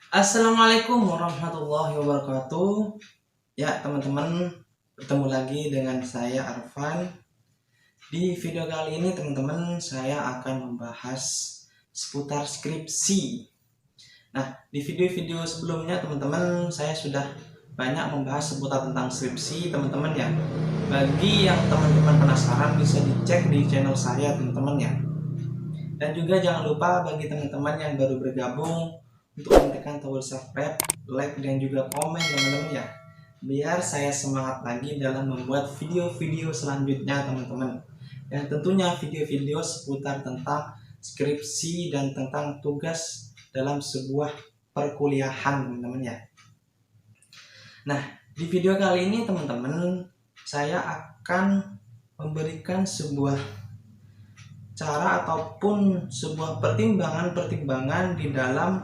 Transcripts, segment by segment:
Assalamualaikum warahmatullahi wabarakatuh. Ya teman-teman, bertemu lagi dengan saya Arfan. Di video kali ini teman-teman, saya akan membahas seputar skripsi. Nah, di video-video sebelumnya teman-teman, saya sudah banyak membahas seputar tentang skripsi teman-teman ya. Bagi yang teman-teman penasaran, bisa dicek di channel saya teman-teman ya. Dan juga jangan lupa bagi teman-teman yang baru bergabung untuk menekan tombol subscribe, like, dan juga komen teman-teman ya, biar saya semangat lagi dalam membuat video-video selanjutnya teman-teman. Dan tentunya video-video seputar tentang skripsi dan tentang tugas dalam sebuah perkuliahan teman-teman ya. Nah, di video kali ini teman-teman, saya akan memberikan sebuah cara ataupun sebuah pertimbangan di dalam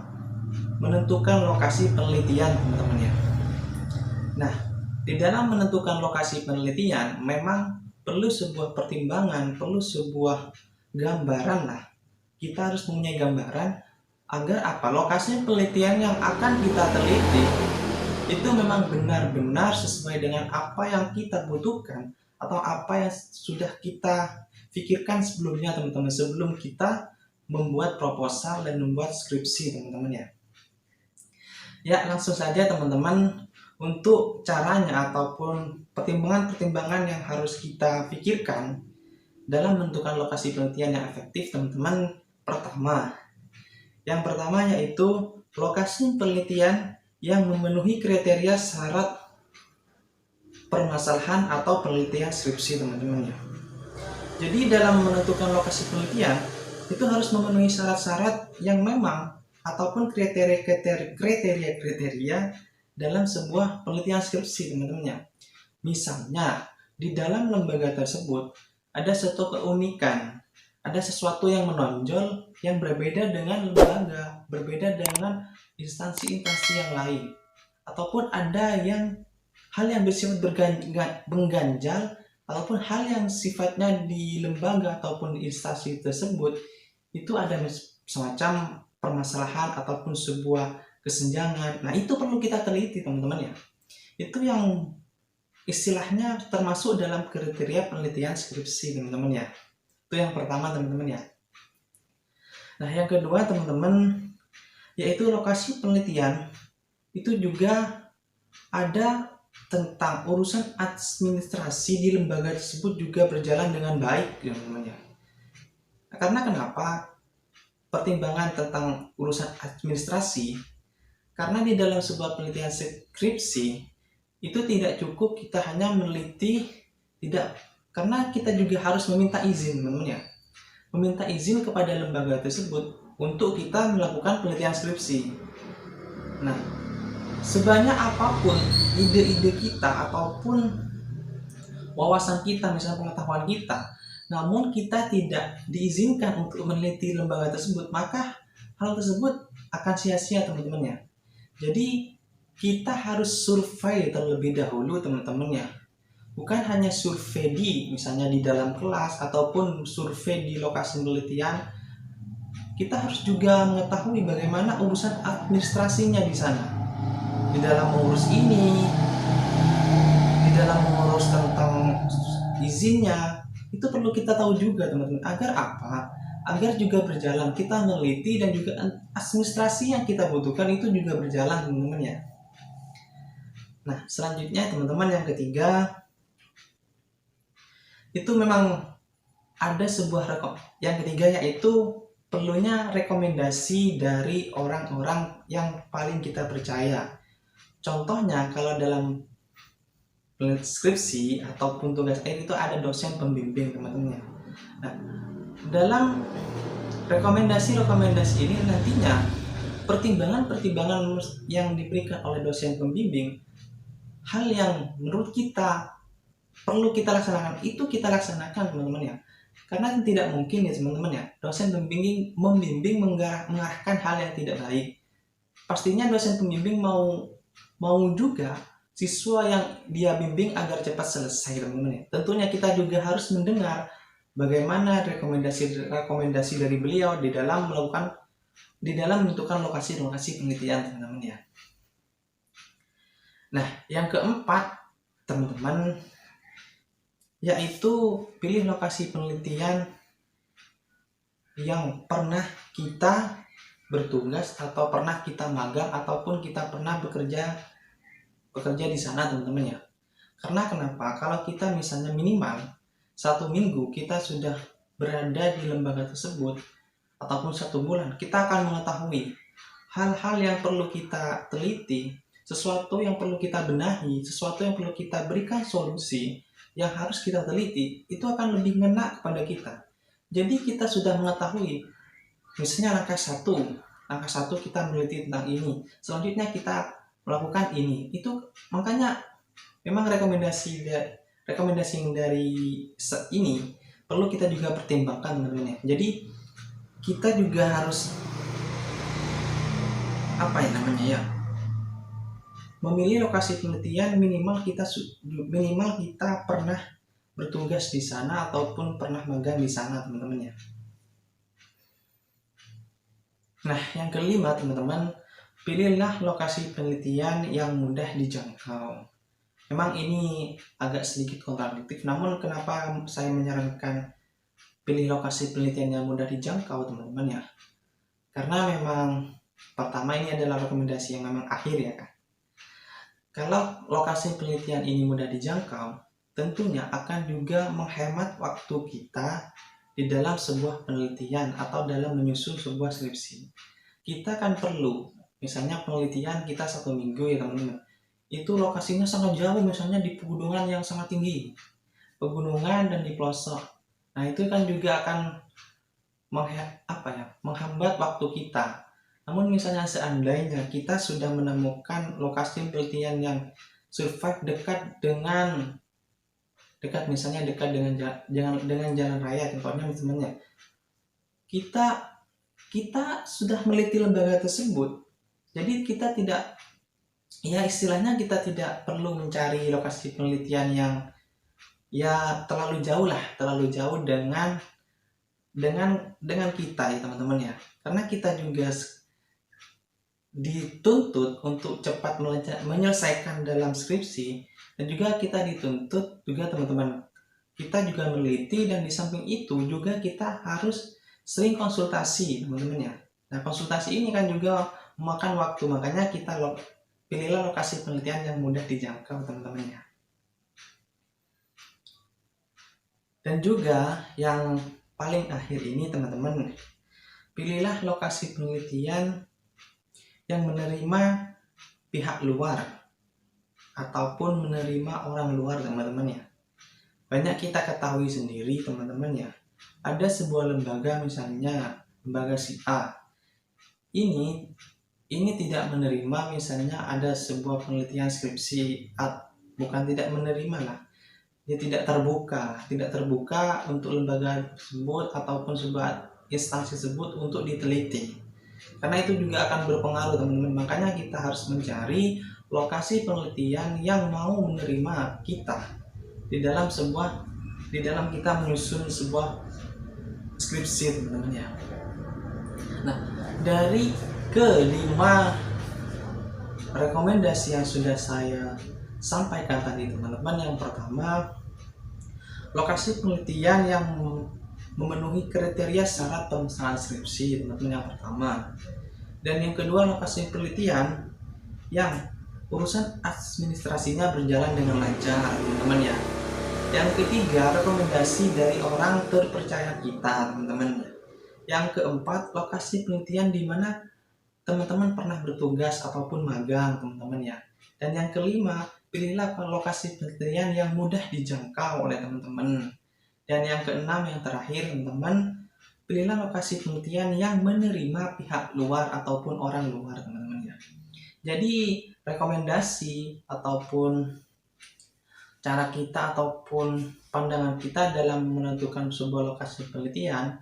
menentukan lokasi penelitian teman-teman ya. Nah, di dalam menentukan lokasi penelitian memang perlu sebuah pertimbangan, perlu sebuah gambaran lah. Kita harus mempunyai gambaran agar apa? Lokasi penelitian yang akan kita teliti itu memang benar-benar sesuai dengan apa yang kita butuhkan atau apa yang sudah kita pikirkan sebelumnya teman-teman, sebelum kita membuat proposal dan membuat skripsi teman-teman ya. Ya, langsung saja teman-teman, untuk caranya ataupun pertimbangan-pertimbangan yang harus kita pikirkan dalam menentukan lokasi penelitian yang efektif teman-teman. Yang pertama yaitu lokasi penelitian yang memenuhi kriteria syarat permasalahan atau penelitian skripsi teman-teman ya. Jadi dalam menentukan lokasi penelitian itu harus memenuhi syarat-syarat yang memang ataupun kriteria dalam sebuah penelitian skripsi teman-teman ya. Misalnya di dalam lembaga tersebut ada satu keunikan, ada sesuatu yang menonjol yang berbeda dengan lembaga, berbeda dengan instansi-instansi yang lain, ataupun ada hal yang bersifat mengganjal ataupun hal yang sifatnya di lembaga ataupun instansi tersebut itu ada semacam permasalahan ataupun sebuah kesenjangan. Nah, itu perlu kita teliti teman-teman ya. Itu yang istilahnya termasuk dalam kriteria penelitian skripsi teman-teman ya. Itu yang pertama teman-teman ya. Nah, yang kedua teman-teman, yaitu lokasi penelitian itu juga ada tentang urusan administrasi di lembaga tersebut juga berjalan dengan baik teman-teman ya. Nah, karena kenapa? Pertimbangan tentang urusan administrasi, karena di dalam sebuah penelitian skripsi itu tidak cukup kita hanya meneliti, tidak, karena kita juga harus meminta izin teman-teman ya, meminta izin kepada lembaga tersebut untuk kita melakukan penelitian skripsi. Nah, sebanyak apapun ide-ide kita ataupun wawasan kita, misalnya pengetahuan kita, namun kita tidak diizinkan untuk meneliti lembaga tersebut, maka hal tersebut akan sia-sia teman-teman ya. Jadi kita harus survei terlebih dahulu teman-teman ya. Bukan hanya survei misalnya di dalam kelas ataupun survei di lokasi penelitian. Kita harus juga mengetahui bagaimana urusan administrasinya di sana. Di dalam mengurus ini, di dalam mengurus tentang izinnya, itu perlu kita tahu juga teman-teman. Agar apa? Agar juga berjalan, kita meneliti dan juga administrasi yang kita butuhkan itu juga berjalan teman-teman ya. Nah, selanjutnya teman-teman, yang ketiga itu memang ada sebuah yang ketiga yaitu perlunya rekomendasi dari orang-orang yang paling kita percaya. Contohnya kalau dalam skripsi ataupun tugas akhir itu ada dosen pembimbing teman-teman. Nah, dalam rekomendasi ini nantinya pertimbangan yang diberikan oleh dosen pembimbing, hal yang menurut kita perlu kita laksanakan itu kita laksanakan teman-teman ya. Karena tidak mungkin ya teman-teman ya, dosen membimbing mengarahkan hal yang tidak baik. Pastinya dosen pembimbing mau juga siswa yang dia bimbing agar cepat selesai, teman-teman ya. Tentunya kita juga harus mendengar bagaimana rekomendasi dari beliau di dalam menentukan lokasi penelitian, teman-teman ya. Nah, yang keempat, teman-teman, yaitu pilih lokasi penelitian yang pernah kita bertugas atau pernah kita magang ataupun kita pernah bekerja di sana, teman-teman ya. Karena kenapa? Kalau kita misalnya minimal 1 minggu kita sudah berada di lembaga tersebut ataupun 1 bulan, kita akan mengetahui hal-hal yang perlu kita teliti, sesuatu yang perlu kita benahi, sesuatu yang perlu kita berikan solusi yang harus kita teliti, itu akan lebih ngena kepada kita. Jadi kita sudah mengetahui, misalnya langkah satu kita meneliti tentang ini, selanjutnya kita melakukan ini. Itu makanya memang rekomendasi yang dari ini perlu kita juga pertimbangkan, teman-teman ya. Jadi kita juga harus memilih lokasi penelitian minimal kita pernah bertugas di sana ataupun pernah magang di sana, teman-teman ya. Nah, yang kelima, teman-teman, pilihlah lokasi penelitian yang mudah dijangkau. Memang ini agak sedikit kontradiktif, namun kenapa saya menyarankan pilih lokasi penelitian yang mudah dijangkau, teman-teman ya? Karena memang pertama ini adalah rekomendasi yang memang akhir ya kan. Kalau lokasi penelitian ini mudah dijangkau, tentunya akan juga menghemat waktu kita di dalam sebuah penelitian atau dalam menyusun sebuah skripsi. Kita kan perlu, misalnya penelitian kita 1 minggu ya teman-teman, itu lokasinya sangat jauh, misalnya di pegunungan yang sangat tinggi, pegunungan dan di pelosok. Nah itu kan juga akan menghambat waktu kita. Namun misalnya seandainya kita sudah menemukan lokasi penelitian yang survive dekat dengan jalan raya, contohnya misalnya kita sudah meneliti lembaga tersebut, jadi kita tidak perlu mencari lokasi penelitian yang terlalu jauh dengan kita ya teman-teman ya. Karena kita juga dituntut untuk cepat menyelesaikan dalam skripsi, dan juga kita dituntut juga teman-teman, kita juga meneliti, dan di samping itu juga kita harus sering konsultasi, teman-teman ya. Nah, konsultasi ini kan juga memakan waktu, makanya kita pilihlah lokasi penelitian yang mudah dijangkau, teman-teman ya. Dan juga yang paling akhir ini, teman-teman, pilihlah lokasi penelitian yang menerima pihak luar ataupun menerima orang luar, teman-teman ya. Banyak kita ketahui sendiri, teman-teman ya, ada sebuah lembaga, misalnya lembaga si A ini tidak menerima, misalnya ada sebuah penelitian skripsi, bukan tidak menerima lah, dia tidak terbuka untuk lembaga tersebut ataupun sebuah instansi tersebut untuk diteliti. Karena itu juga akan berpengaruh, teman-teman. Makanya kita harus mencari lokasi penelitian yang mau menerima kita di dalam kita menyusun sebuah skripsi, teman-teman ya. Nah, dari kelima rekomendasi yang sudah saya sampaikan tadi, teman-teman, yang pertama, lokasi penelitian yang memenuhi kriteria syarat pemesanan skripsi, teman-teman, yang pertama. Dan yang kedua, lokasi penelitian yang urusan administrasinya berjalan dengan lancar, teman-teman ya. Yang ketiga, rekomendasi dari orang terpercaya kita, teman-teman. Yang keempat, lokasi penelitian di mana teman-teman pernah bertugas ataupun magang, teman-teman ya. Dan yang kelima, pilihlah lokasi penelitian yang mudah dijangkau oleh teman-teman. Dan yang keenam, yang terakhir, teman-teman, pilihlah lokasi penelitian yang menerima pihak luar ataupun orang luar, teman-teman ya. Jadi rekomendasi ataupun cara kita ataupun pandangan kita dalam menentukan sebuah lokasi penelitian,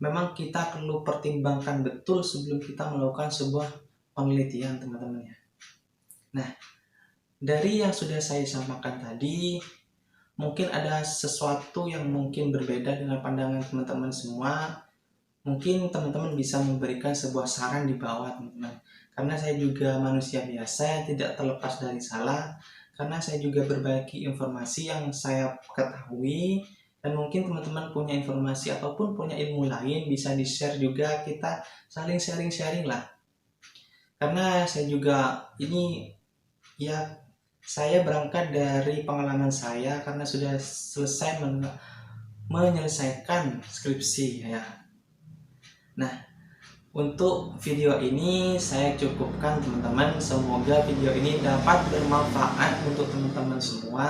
memang kita perlu pertimbangkan betul sebelum kita melakukan sebuah penelitian, teman-teman ya. Nah, Dari yang sudah saya sampaikan tadi, mungkin ada sesuatu yang mungkin berbeda dengan pandangan teman-teman semua. Mungkin teman-teman bisa memberikan sebuah saran di bawah, teman-teman. Karena saya juga manusia biasa yang tidak terlepas dari salah. Karena saya juga berbagi informasi yang saya ketahui. Dan mungkin teman-teman punya informasi ataupun punya ilmu lain, bisa di-share juga, kita saling sharing-sharing lah. Karena saya juga ini, ya, saya berangkat dari pengalaman saya karena sudah selesai menyelesaikan skripsi ya. Nah, untuk video ini saya cukupkan teman-teman. Semoga video ini dapat bermanfaat untuk teman-teman semua.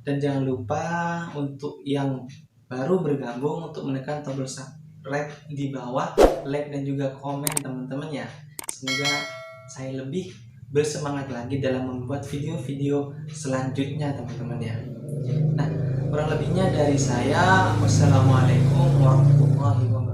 Dan jangan lupa untuk yang baru bergabung untuk menekan tombol subscribe di bawah, like dan juga komen teman-teman ya. Semoga saya lebih bersemangat lagi dalam membuat video-video selanjutnya teman-teman ya. Nah, kurang lebihnya dari saya. Wassalamualaikum warahmatullahi wabarakatuh.